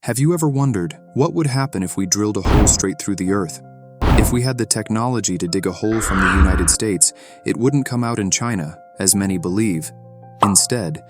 Have you ever wondered what would happen if we drilled a hole straight through the Earth? If we had the technology to dig a hole from the United States, it wouldn't come out in China, as many believe. Instead,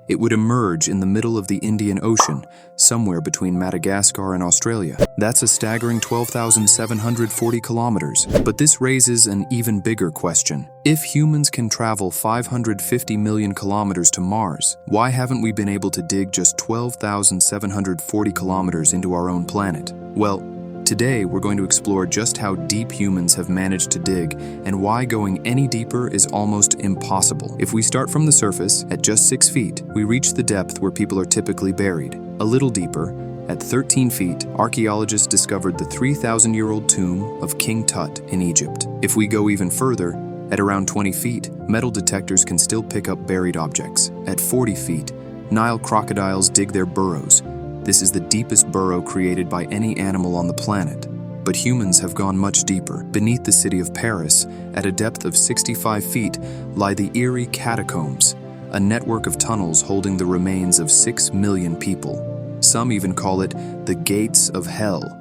it would emerge in the middle of the Indian Ocean, somewhere between Madagascar and Australia. That's a staggering 12,740 kilometers. But this raises an even bigger question. If humans can travel 550 million kilometers to Mars, why haven't we been able to dig just 12,740 kilometers into our own planet? Well, today we're going to explore just how deep humans have managed to dig and why going any deeper is almost impossible. If we start from the surface, at just 6 feet, we reach the depth where people are typically buried. A little deeper, at 13 feet, archaeologists discovered the 3,000-year-old tomb of King Tut in Egypt. If we go even further, at around 20 feet, metal detectors can still pick up buried objects. At 40 feet, Nile crocodiles dig their burrows. This is the deepest burrow created by any animal on the planet. But humans have gone much deeper. Beneath the city of Paris, at a depth of 65 feet, lie the eerie catacombs, a network of tunnels holding the remains of 6 million people. Some even call it the Gates of Hell.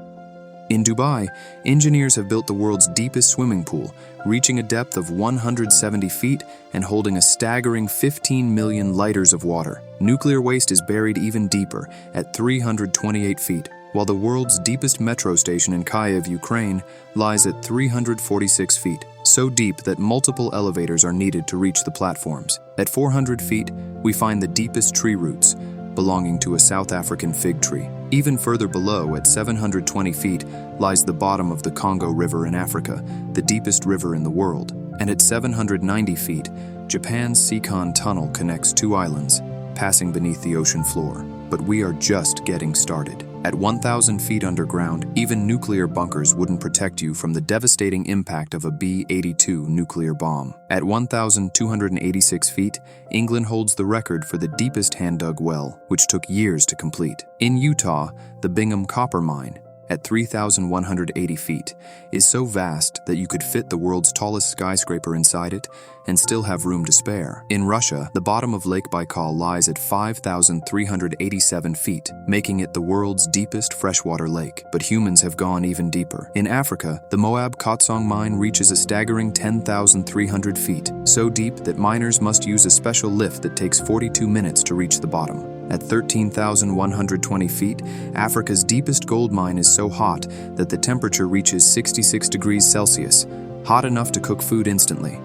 In Dubai, engineers have built the world's deepest swimming pool, reaching a depth of 170 feet and holding a staggering 15 million liters of water. Nuclear waste is buried even deeper, at 328 feet, while the world's deepest metro station in Kyiv, Ukraine, lies at 346 feet, so deep that multiple elevators are needed to reach the platforms. At 400 feet, we find the deepest tree roots, belonging to a South African fig tree. Even further below, at 720 feet, lies the bottom of the Congo River in Africa, the deepest river in the world. And at 790 feet, Japan's Seacon Tunnel connects two islands, passing beneath the ocean floor. But we are just getting started. At 1,000 feet underground, even nuclear bunkers wouldn't protect you from the devastating impact of a B-82 nuclear bomb. At 1,286 feet, England holds the record for the deepest hand-dug well, which took years to complete. In Utah, the Bingham Copper Mine, at 3,180 feet, is so vast that you could fit the world's tallest skyscraper inside it and still have room to spare. In Russia, the bottom of Lake Baikal lies at 5,387 feet, making it the world's deepest freshwater lake. But humans have gone even deeper. In Africa, the Moab Kotsong mine reaches a staggering 10,300 feet, so deep that miners must use a special lift that takes 42 minutes to reach the bottom. At 13,120 feet, Africa's deepest gold mine is so hot that the temperature reaches 66 degrees Celsius, hot enough to cook food instantly.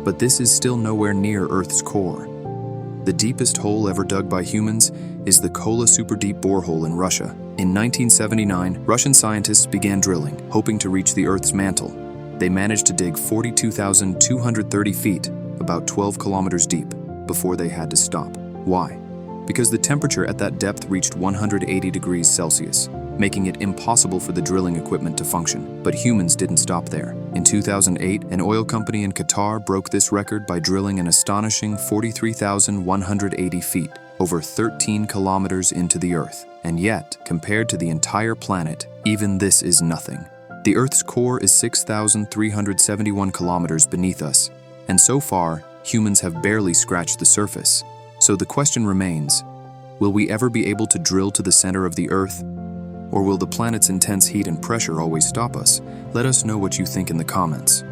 But this is still nowhere near Earth's core. The deepest hole ever dug by humans is the Kola Superdeep Borehole in Russia. In 1979, Russian scientists began drilling, hoping to reach the Earth's mantle. They managed to dig 42,230 feet, about 12 kilometers deep, before they had to stop. Why? Because the temperature at that depth reached 180 degrees Celsius, making it impossible for the drilling equipment to function. But humans didn't stop there. In 2008, an oil company in Qatar broke this record by drilling an astonishing 43,180 feet, over 13 kilometers into the Earth. And yet, compared to the entire planet, even this is nothing. The Earth's core is 6,371 kilometers beneath us, and so far, humans have barely scratched the surface. So the question remains, will we ever be able to drill to the center of the Earth? Or will the planet's intense heat and pressure always stop us? Let us know what you think in the comments.